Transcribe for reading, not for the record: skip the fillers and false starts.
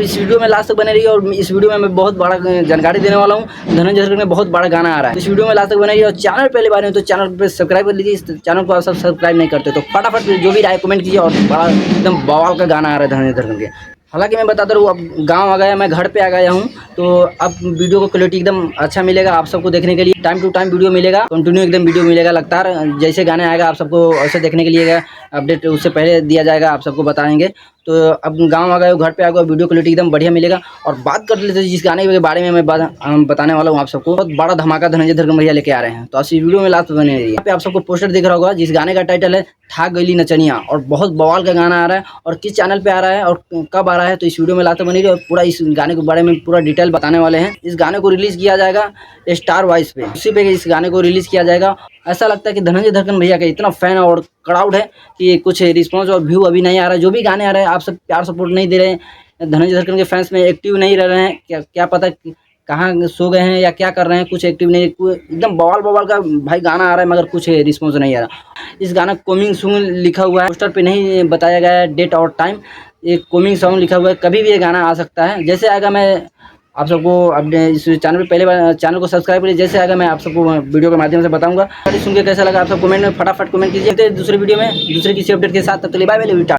इस वीडियो में लास्ट तक बने रहिए और इस वीडियो में मैं बहुत बड़ा जानकारी देने वाला हूँ। धनंजय धड़कन में बहुत बड़ा गाना आ रहा है, इस वीडियो में लास्ट तक बने रहिए और चैनल पहली बार है तो चैनल पे सब्सक्राइब कर लीजिए। इस चैनल को आप सब सब्सक्राइब नहीं करते तो फटाफट जो भी राय कमेंट कीजिए। और बड़ा एकदम बवाल का गाना आ रहा है धनंजय धड़कन के। हालांकि मैं बताता रहूँ, अब गांव आ गया, मैं घर पे आ गया हूँ, तो अब वीडियो को क्वालिटी एकदम अच्छा मिलेगा आप सबको देखने के लिए। टाइम टू टाइम वीडियो मिलेगा, कंटिन्यू एकदम वीडियो मिलेगा लगातार। जैसे गाने आएगा आप सबको ऐसे देखने के लिए अपडेट उससे पहले दिया जाएगा, आप सबको बताएंगे। तो अब गांव आ गए, घर पे आ गए, वीडियो क्वालिटी एकदम बढ़िया मिलेगा। और बात कर लेते हैं जिस गाने के बारे में मैं बताने वाला हूँ आप सबको। बहुत बड़ा धमाका धनंजय धड़कन भैया लेके आ रहे हैं, तो इस वीडियो में लास्ट बने रहिए। यहाँ पे आप सबको पोस्टर दिख रहा होगा जिस गाने का टाइटल है था गली नचनिया, और बहुत बवाल का गाना आ रहा है। और किस चैनल पे आ रहा है और कब आ रहा है तो इस वीडियो में लास्ट बनी रही। और पूरा इस गाने के बारे में पूरा डिटेल बताने वाले हैं। इस गाने को रिलीज किया जाएगा स्टार वॉइस पे, उसी पे इस गाने को रिलीज किया जाएगा। ऐसा लगता है कि धनंजय धड़कन भैया का इतना फैन और क्राउड है कि कुछ रिस्पॉन्स और व्यू अभी नहीं आ रहा है। जो भी गाने आ रहे हैं आप सब प्यार सपोर्ट नहीं दे रहे हैं, धनंजय धड़कन के फैंस में एक्टिव नहीं रह रहे हैं। क्या पता कहाँ सो गए हैं या क्या कर रहे हैं, कुछ एक्टिव नहीं। एकदम बवाल बवाल का भाई गाना आ रहा है मगर कुछ रिस्पॉन्स नहीं आ रहा। इस गाना कमिंग सून लिखा हुआ है, पोस्टर पे नहीं बताया गया है डेट और टाइम। ये कमिंग सॉन्ग लिखा हुआ है, कभी भी ये गाना आ सकता है। जैसे आएगा मैं आप सबको अपने इस चैनल पे पहले बार चैनल को सब्सक्राइब करिए। जैसे आएगा मैं आप सबको वीडियो के माध्यम से बताऊंगा। सुन के कैसा लगा आप सब कमेंट में फटाफट कमेंट कीजिए। दूसरे वीडियो में दूसरे किसी अपडेट के साथ, तब तक बाय बाय।